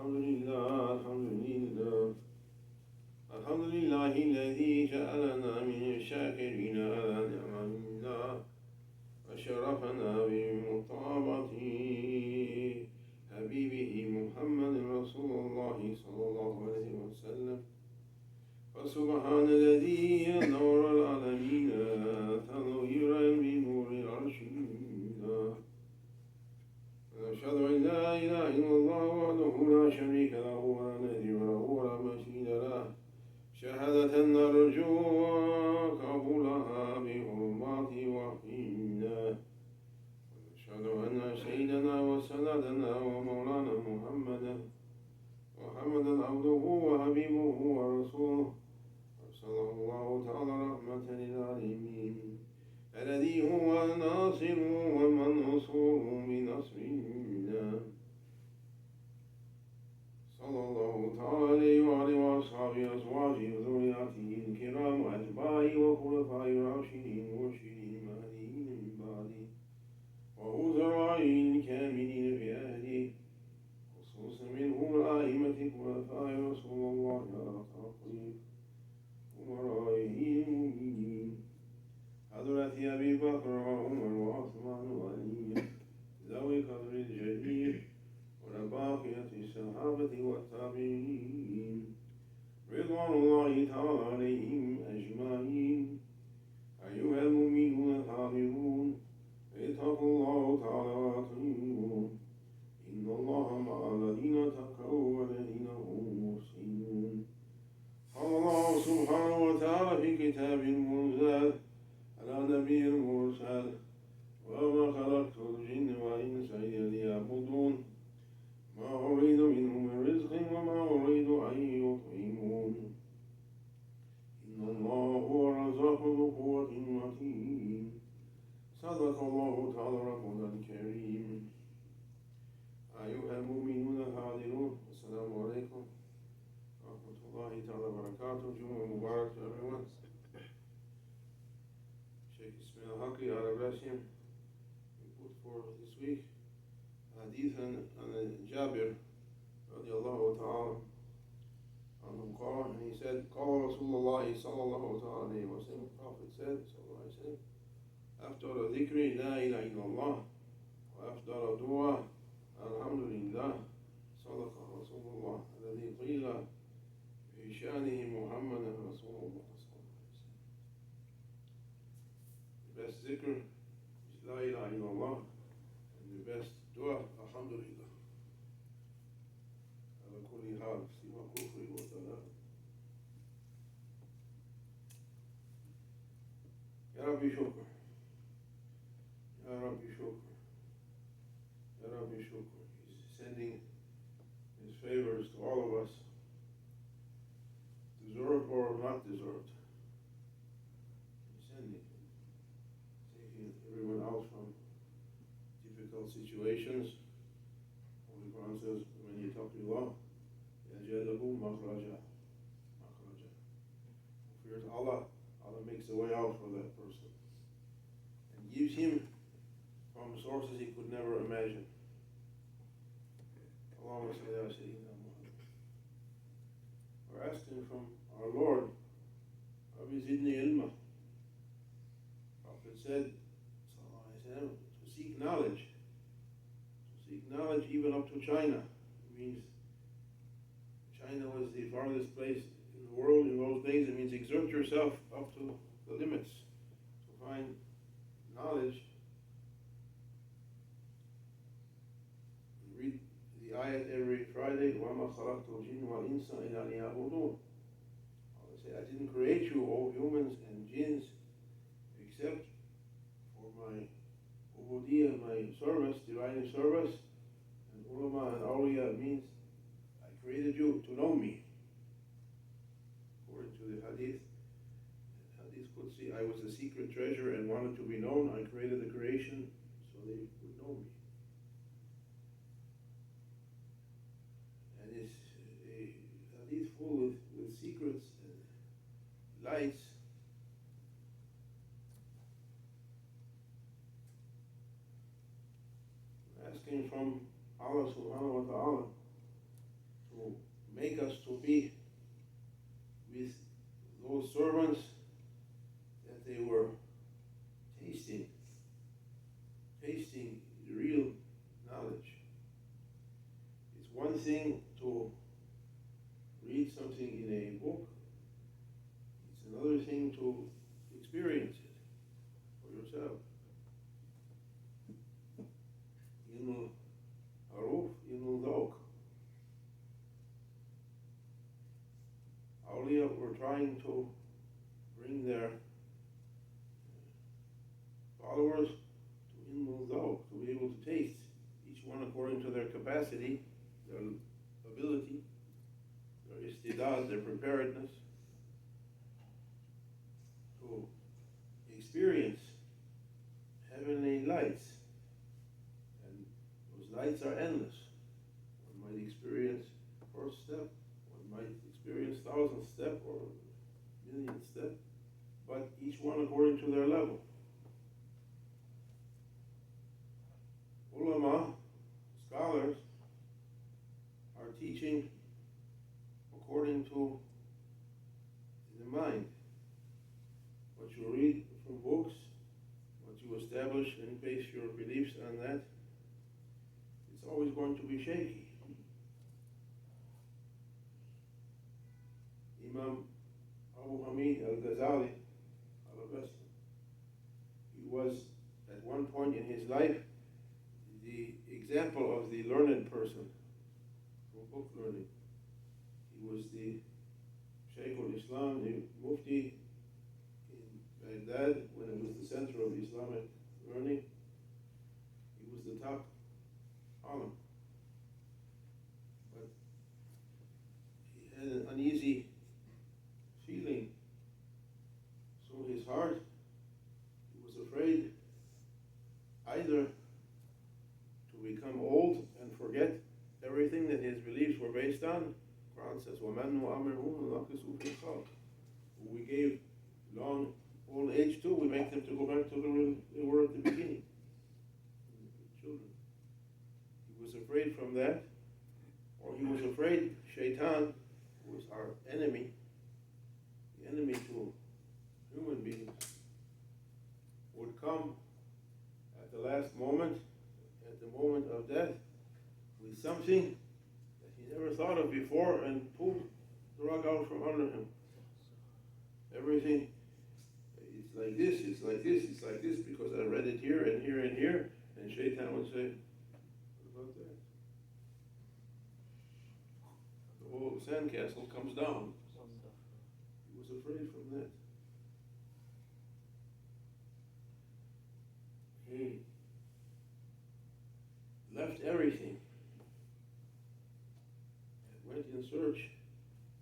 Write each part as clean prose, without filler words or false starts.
الحمد لله الذي جعلنا من الشاكرين على نعم الله وشرفنا بمطابقة حبيبه محمد رسول الله صلى الله عليه وسلم. فسبحان الذي نور العالمين تنويرا بنور عرشه. أشهد أن لا إله إلا الله وحده لا شريك له ولا نذير له ولا مثيل له، شهادة نرجو قبولها بحرمات وحينا. ونشهد أن سيدنا وسندنا ومولانا محمدا عبده وحبيبه ورسوله، أرسله الله تعالى رحمة للعالمين، الذي هو الناصر والمنصور بنصره. صلى الله تعالى عليه وعلى أصحابه أزواجه وذرياته الكرام وأتباعه وخلفائه الراشدين المرشدين المهديين من بعده، وأزراءه الكاملين في أهله، خصوصا منهم الأئمة خلفاء رسول الله على تقريب أمرائه المؤمنين، حضرة أبي بكر وعمر وعثمان وعلي ذوي القدر الجليل، ولباقية الصحابة والتابعين رضوان الله تعالى عليهم أجمعين. أيها المؤمنون الحاضرون، اتقوا الله تعالى وأطيعوه، إن الله مع الذين اتقوا والذين هم محسنون. قال الله سبحانه وتعالى في كتاب المنزل على نبي المرسل: وما خلقت الجن والإنس إلا ليعبدون، ما أريد منهم من رزق وما أريد أن يطعمون، إن الله هو الرزاق ذو قوة متين. صدق الله تعالى ربنا الكريم. أيها المؤمنون الحاضرون، السلام عليكم ورحمة الله تعالى وبركاته. Jumuah Mubarak to everyone. Shaykh Abdul Haqq out of Russian, we put forth this week hadith on Jabir radiallahu ta'ala anhu qala, and he said, qala Rasulullah sallallahu ta'ala alayhi wa sallam, Prophet said sallallahu alayhi wa sallam, after dhikri la ilaha illallah wa after dua alhamdulillah, sadaqa Rasulullah alladhi qila fi sha'nihi Muhammadan Rasulullah sallallahu alayhi wa sallam. The best dhikr is la ilaha illallah, and the best dua alhamdulillah. على كل حال سوى كفر وضلال. يا ربي شكر، يا ربي شكر، يا ربي شكر. He's sending his favors to all of us, deserved or not deserved. He's sending, taking everyone out from difficult situations. Holy Quran says, when you talk to Allah, yajadahu makhraja. Who fears Allah, Allah makes a way out for that person and gives him from sources he could never imagine. Allahumma salli ala sayyidina Muhammad. We're asking from our Lord, Rabbi zidni ilma. Prophet said, sallallahu alayhi wa sallam, to seek knowledge. Knowledge even up to China. It means China was the farthest place in the world in those days. It means exert yourself up to the limits to find knowledge. Read the ayat every Friday. وَمَا خَلَقْتُ الْجِنَّ وَالْإِنسَ إِلَّا لِيَعْبُدُونَ. Allah said, I didn't create you, O humans and jinns, except for my ubudiyah, my service, divine service. And ulama and awliya means I created you to know me. According to the hadith Qudsi, I was a secret treasure and wanted to be known. I created the creation so they would know me. And it's a hadith full with secrets and lights. Asking from Allah subhanahu wa ta'ala It's one thing to read something in a book, it's another thing to experience it for yourself. Inul Aruf, Inul Dhawq. Awliya were trying to bring their followers to Inul Dhawq, to be able to taste, each one according to their capacity, their ability, their istidad, their preparedness, to experience heavenly lights. And those lights are endless. One might experience first step, one might experience thousandth step or millionth step, but each one according to their level. Ulama, scholars, are teaching according to the mind. What you read from books, what you establish and base your beliefs on that, it's always going to be shaky. Imam Abu Hamid al-Ghazali, he was at one point in his life the example of the learned person for book learning. He was the Shaykh al-Islam, the Mufti in Baghdad when it was the center of Islamic learning. He was the top alim. But he had an uneasy feeling through his heart. He was afraid either to become old and forget everything that his beliefs were based on. Quran says, وَمَنْ وَأَمْرُهُ نُنَقِّصُهُ فِي الْخَلْقِ. Who we gave long old age to, we make them to go back to the way they were at the beginning. Children. He was afraid from that, or he was afraid Shaitan, who was our enemy, the enemy to human beings, would come at the last moment, at the moment of death, with something that he never thought of before and pull the rug out from under him. Everything, it's like this, it's like this, it's like this, because I read it here and here and here, and Shaitan would say, what about that? The whole sandcastle comes down. He was afraid from that. He left everything and went in search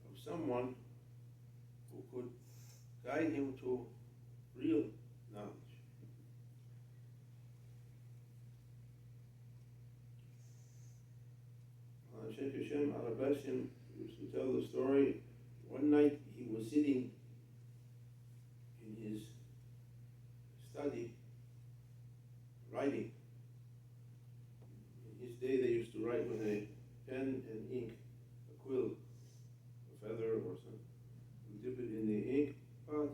of someone who could guide him to real knowledge. Shaykh Hashem al-Abbasian used to tell the story. One night he was sitting in his study writing. In his day they used to write with a pen and ink, a quill, a feather or something. You dip it in the ink pot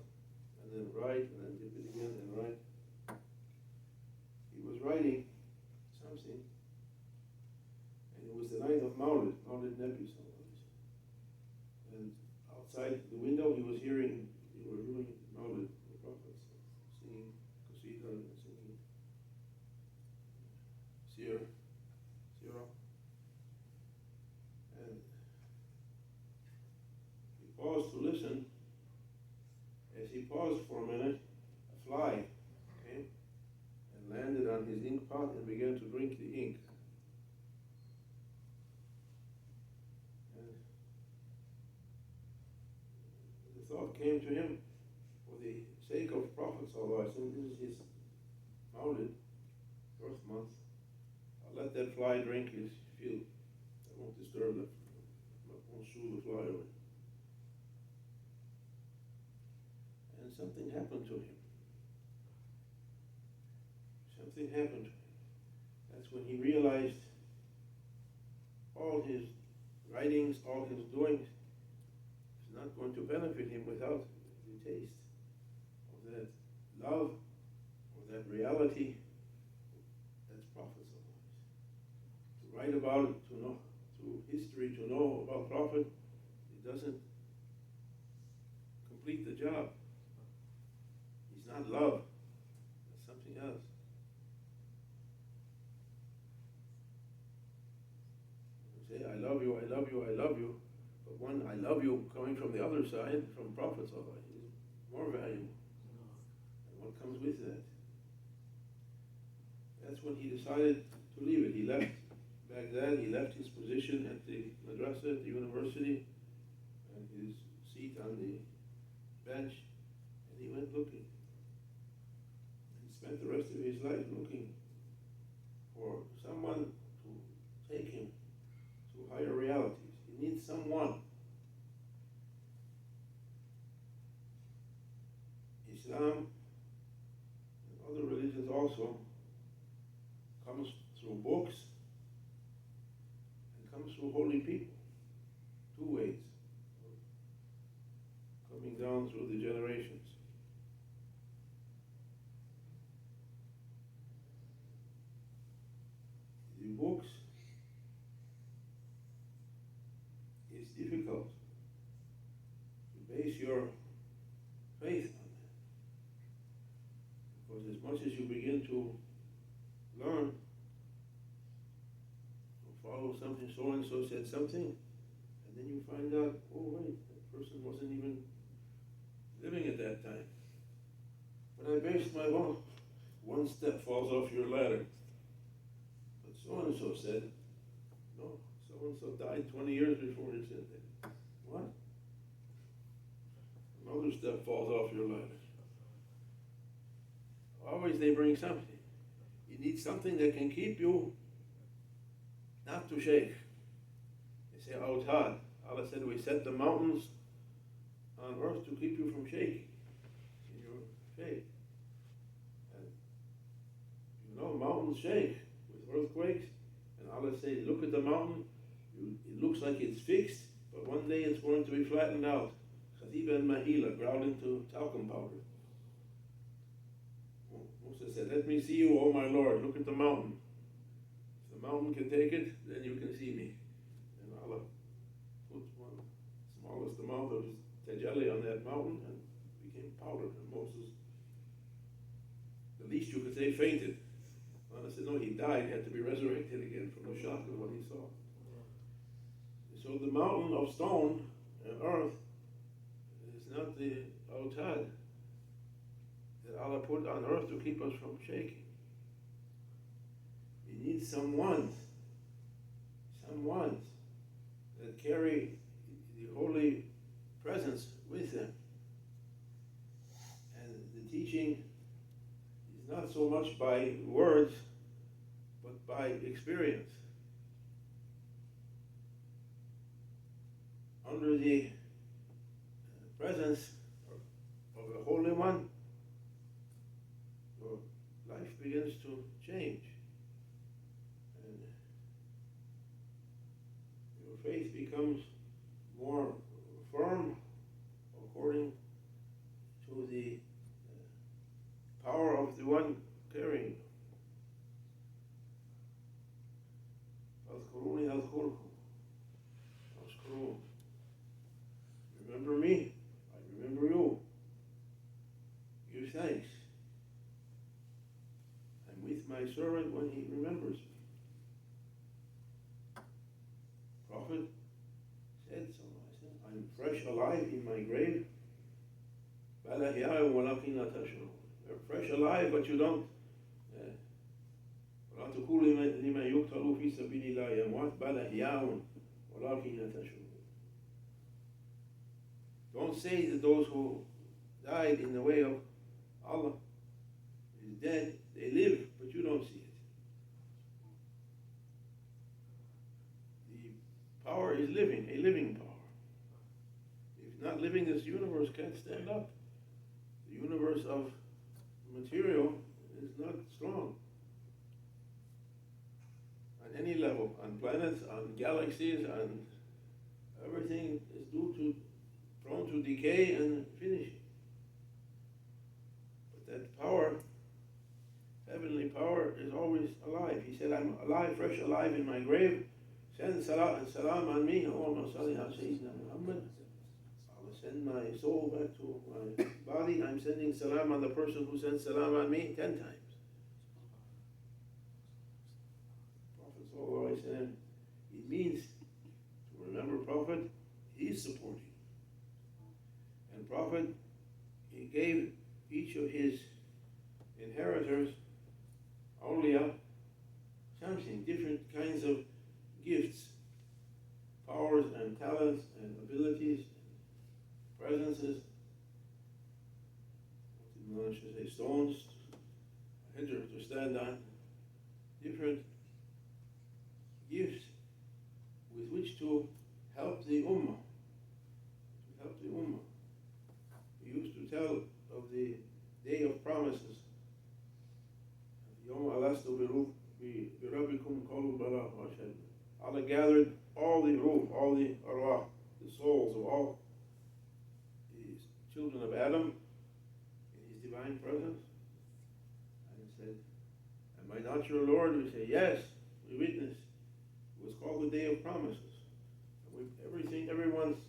and then write and then dip it again and write. He was writing something, and it was the night of Maulid Nabi. And outside the window he was hearing, they were doing Maulid, the prophets, singing Qasida and singing Sirah. And he paused to listen. As he paused for a minute, a fly came and landed on his ink pot and began to drink the ink. And the thought came to him, for the sake of Prophet ﷺ, this is his Maulid, birth month, I'll let that fly drink his field. I won't disturb it. I won't shoo the fly away. And something happened to him. Something happened to him. That's when he realized all his writings, all his doings is not going to benefit him without the taste of that love, or that reality that's Prophet's life. To write about it, to know, to history to know about Prophet, it doesn't complete the job. He's not love. That's something else. You say, I love you, I love you, I love you. But one, I love you coming from the other side, from Prophet is more valuable. And what comes with that? That's when he decided to leave it. He left Baghdad, he left his position at the madrasa, at the university, and his seat on the bench, and he went looking. He spent the rest of his life looking for someone to take him to higher realities. He needs someone. Islam and other religions also comes through books and comes through holy people. Two ways. Coming down through the generations. The books is difficult to base your faith on that. Because as much as you begin to learn, or follow something, so and so said something, and then you find out, oh wait, that person wasn't even living at that time. But I based my vote, one step falls off your ladder. But so and so said, no, so and so died 20 years before he said that. What? Another step falls off your ladder. Always they bring something. You need something that can keep you not to shake. They say, Awtad. Allah said, we set the mountains on earth to keep you from shaking in your faith. And you know, mountains shake with earthquakes. And Allah says, look at the mountain. It looks like it's fixed, but one day it's going to be flattened out. Khatiba and Mahila, ground into talcum powder. Musa said, let me see you, O my Lord. Look at the mountain. If the mountain can take it, then you can see me. And Allah put one smallest amount of tajalli on that mountain and became powder. And Moses, the least you could say, fainted. Allah said, no, he died, had to be resurrected again from the shock of what he saw. So the mountain of stone and earth is not the Awtad that Allah put on earth to keep us from shaking. We need someone that carry the holy presence with them. And the teaching is not so much by words, but by experience. Under the presence of the Holy One, your life begins to change. And your faith becomes more firm according to the power of the one carrying. Remember me, I remember you. Give thanks. I'm with my servant when he remembers me. Prophet said so. I said, I'm fresh alive in my grave. You're fresh alive, but you don't. Don't say that those who died in the way of Allah is dead, they live, but you don't see it. The power is living, a living power. If not living, this universe can't stand up. The universe of material is not strong. On any level, on planets, on galaxies, on everything is prone to decay and finishing. But that power, heavenly power, is always alive. He said, I'm alive, fresh alive in my grave, send salam on me, Allahumma salli ala Sayyidina Muhammad. I'll send my soul back to my body. I'm sending salam on the person who sends salam on me 10 times. Prophet sallallahu alaihi wasallam, it means to remember Prophet, he's supporting. And Prophet, he gave each of his inheritors, awliya, something, different kinds of gifts, powers and talents and abilities, presences. I should say stones, a hijr to stand on, different gifts with which to help the ummah. We used to tell of the day of promises. Allah gathered all the ruh, all the arwah, the souls of all the children of Adam in His divine presence, and said, "Am I not your Lord?" We say, "Yes, we witness." It was called the Day of Promises. And everyone's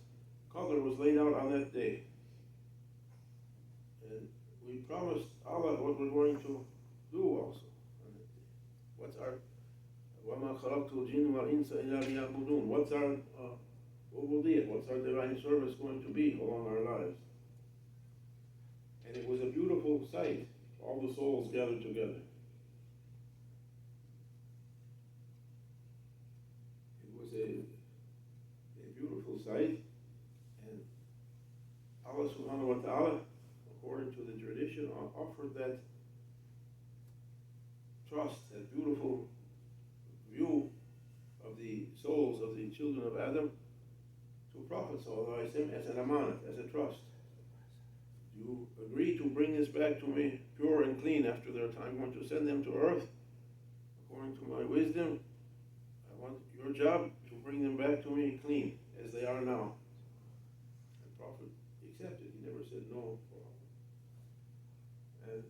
color was laid out on that day. And we promised Allah what we're going to do also. What's our وَمَا خَلَقْتُ الْجِنَّ وَالْإِنسَ إِلَّا لِيَعْبُدُونَ? What's our ubudiyat? What's our divine service going to be along our lives? And it was a beautiful sight, all the souls gathered together. It was a beautiful sight, and Allah subhanahu wa ta'ala, according to the tradition, offered that trust, that beautiful view of the souls of the children of Adam to Prophet sallallahu alaihi wasallam as an amanat, as a trust. You agree to bring this back to me pure and clean after their time. I'm going to send them to earth according to my wisdom. I want your job to bring them back to me clean as they are now. And Prophet accepted. He never said no. And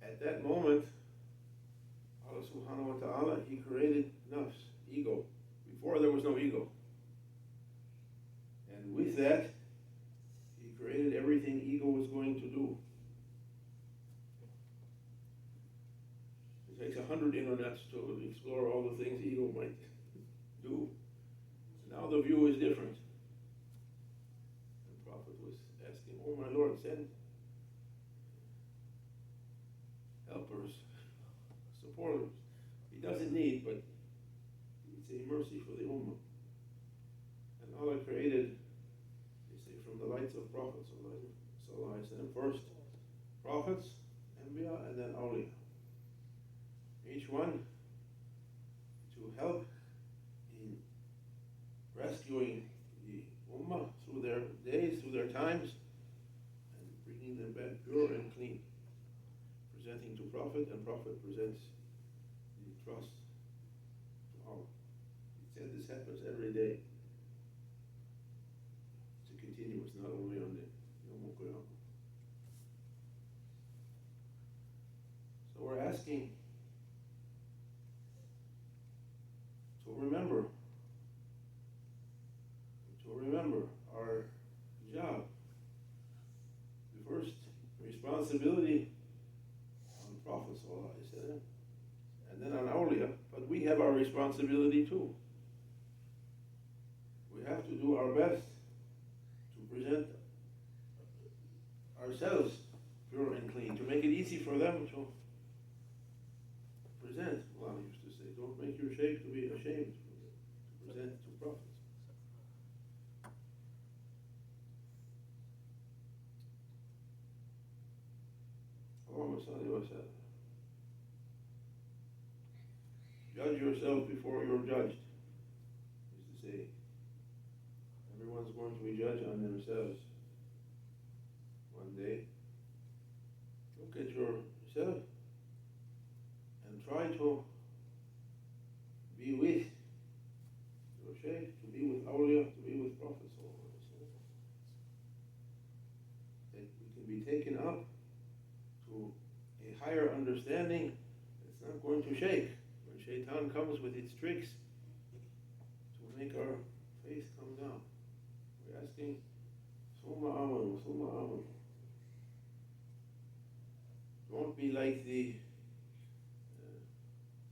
at that moment, Allah subhanahu wa ta'ala, He created nafs, ego. Before there was no ego. And with that, He created everything ego was going to do. It takes 100 internets to explore all the things ego might do. Now the view is different. The Prophet was asking, "Oh my Lord, send helpers, supporters." He doesn't need, but it's a mercy for the ummah. And Allah created, they say, from the lights of prophets, first prophets, anbiya, and then awliya. Each one to help in rescuing the ummah through their days, through their times, and bringing them back pure and clean. Presenting to Prophet, and Prophet presents the trust to Allah. He said this happens every day. It's a continuous, not only on the Yawm al-Qiyamah. So we're asking to remember our job. The first responsibility on Prophet sallallahu alaihi wasallam, and then on awliya, but we have our responsibility too. We have to do our best to present ourselves pure and clean, to make it easy for them to present. Well, I used to say, don't make your shaykh to be ashamed to present to prophets. Allahumma salli wa sallam. Judge yourself before you're judged. I used to say, everyone's going to be judged on themselves one day. Look at yourself and try to be with your shaykh, to be with awliya, to be with prophets. That we can be taken up to a higher understanding. It's not going to shake. When shaitan comes with its tricks, make our faith come down. We're asking, Summa Amanu, Summa Amanu. Don't be like the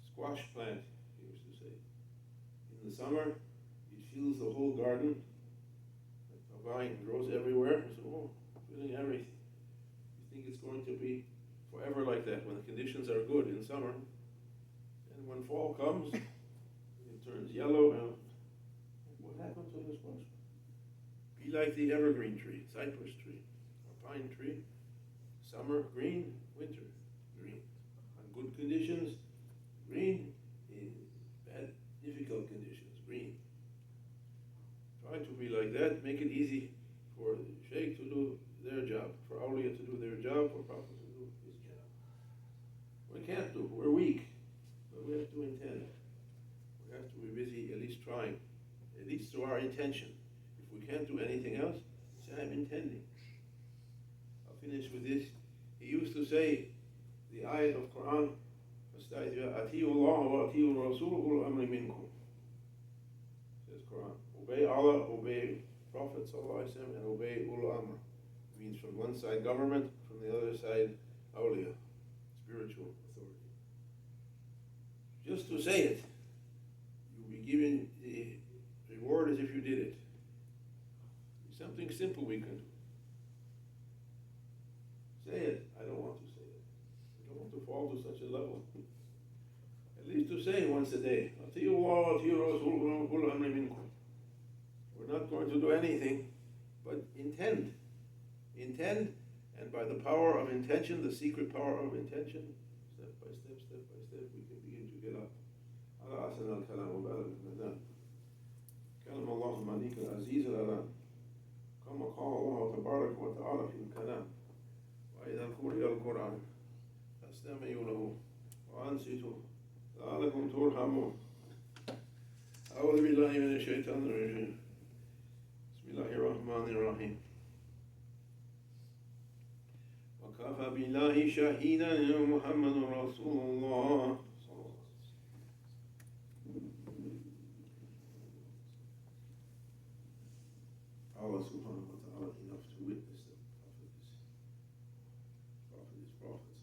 squash plant, he used to say. In the summer, it fills the whole garden. The vine grows everywhere, so filling everything. You think it's going to be forever like that when the conditions are good in summer. And when fall comes, it turns yellow. And what happens to the squash? Be like the evergreen tree, cypress tree, or pine tree. Summer green, winter green. On good conditions, green. In bad, difficult conditions, green. Try to be like that. Make it easy for the Shaykh to do their job, for Awliya to do their job, for Prophet to do his job. We can't do. We're weak, but we have to intend. We have to be busy, at least trying, at least to our intention. If we can't do anything else, say I'm intending. I'll finish with this. He used to say the ayat of Quran, Ati'u Allah wa ati'u Rasul ul amri minkum. Says Quran. Obey Allah, obey Prophet sallallahu alaihi wasallam, and obey ul amr. Means from one side government, from the other side awliya, spiritual authority. Just to say it, you'll be given the reward as if you did it. It's something simple we can do. Say it. I don't want to say it. I don't want to fall to such a level. At least to say it once a day. We're not going to do anything, but intend. Intend, and by the power of intention, the secret power of intention, step by step, we can begin to get up. على أحسن الكلام وبلغ الميزان. كلام الله الملك العزيز الألام. كما قال الله تبارك وتعالى في الكلام. وإذا قرئ القرآن فاستمعوا له وأنصتوا لعلكم ترحمون. أعوذ بالله من الشيطان الرجيم. بسم الله الرحمن الرحيم. وكفى بالله شهيدا محمد رسول الله. Allah subhanahu wa ta'ala enough to witness that Prophet is Prophet.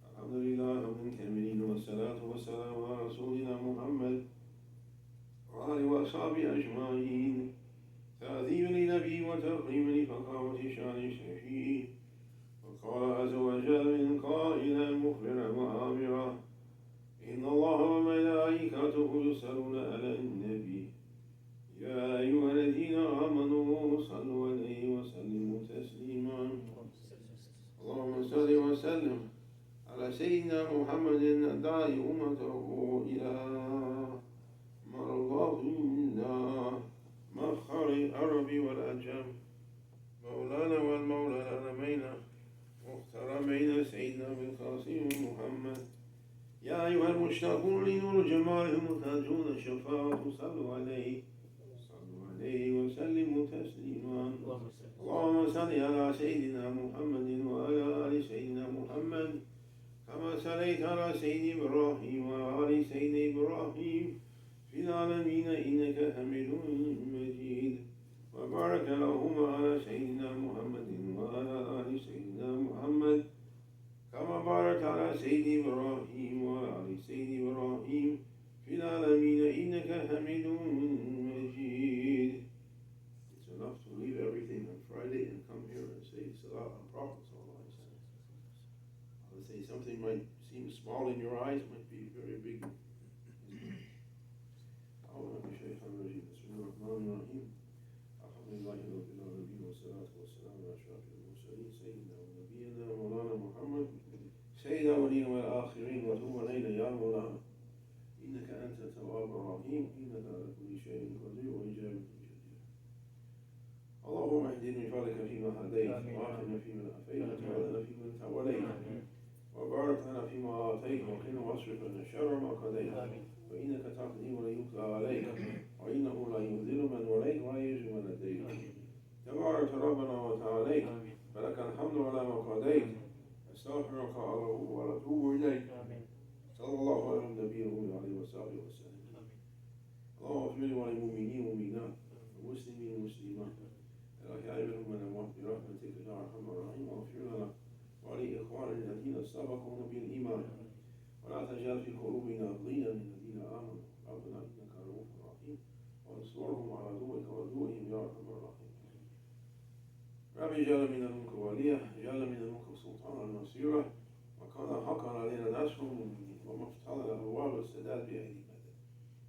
Alhamdulillah, hamdan kamilan, wa salatu wa salam ala rasulina Muhammad wa alihi wa ashabihi ajma'in. تأذيبا لنبي وتقريبا لفقامة شان الشفيع. وقال عز وجل من قائلا مخبرا وآمرا إن الله وملائكته يصلون على النبي يا أيها الذين آمنوا صلوا عليه وسلموا تسليما. اللهم صل وسلم على سيدنا محمد الداعي أمته إلى مرضاة الله مفخر العرب والعجم مولانا والمولى العالمين مخترمين سيدنا بالقاسم محمد. يا أيها المشتاقون لنور جماله المحتاجون الشفاعة صلوا عليه وسلموا تسليما. اللهم صل على سيدنا محمد وعلى آل سيدنا محمد كما صليت على سيدنا إبراهيم وعلى آل سيدنا إبراهيم في العالمين إنك حميد مجيد. وبارك اللهم على سيدنا محمد وعلى آل سيدنا محمد كما باركت على سيدنا إبراهيم وعلى آل سيدنا إبراهيم في العالمين إنك حميد مجيد. It's enough to leave everything on Friday and come here and say Salat on Prophet sallallahu alaihi wasallam. I would say something might seem small in your eyes, might be very big. الحمد لله رب العالمين والصلاة والسلام على أشرف المرسلين سيدنا ونبينا مولانا محمد سيد الأولين والآخرين وتوب علينا يا مولانا إنك أنت التواب الرحيم إنك على كل شيء قدير وإجابة جدير. اللهم اهدني بفضلك فيما هديت وعافنا فيمن عافيت وتولنا فيمن توليت وبارك لنا فيما أعطيت وقنا واصرف عنا شر ما قضيت فإنك تقضي ولا يقضى عليك وإنه لا يذل من وليت ولا يعز من لديك. تبارك ربنا وتعاليت فلك الحمد على ما قضيت. أستغفرك وأتوب إليك. زاد بأيدي مدد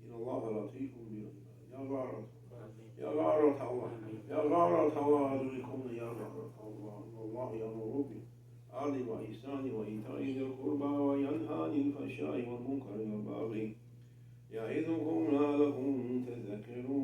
إن الله لطيف بالعباد يا غارة يا غارة الله يا غارة الله أدركم يا غارة الله إن الله يأمر بالعدل والإحسان وإيتاء ذي القربى وينهى عن الفحشاء والمنكر والبغي يعظكم لعلكم تذكرون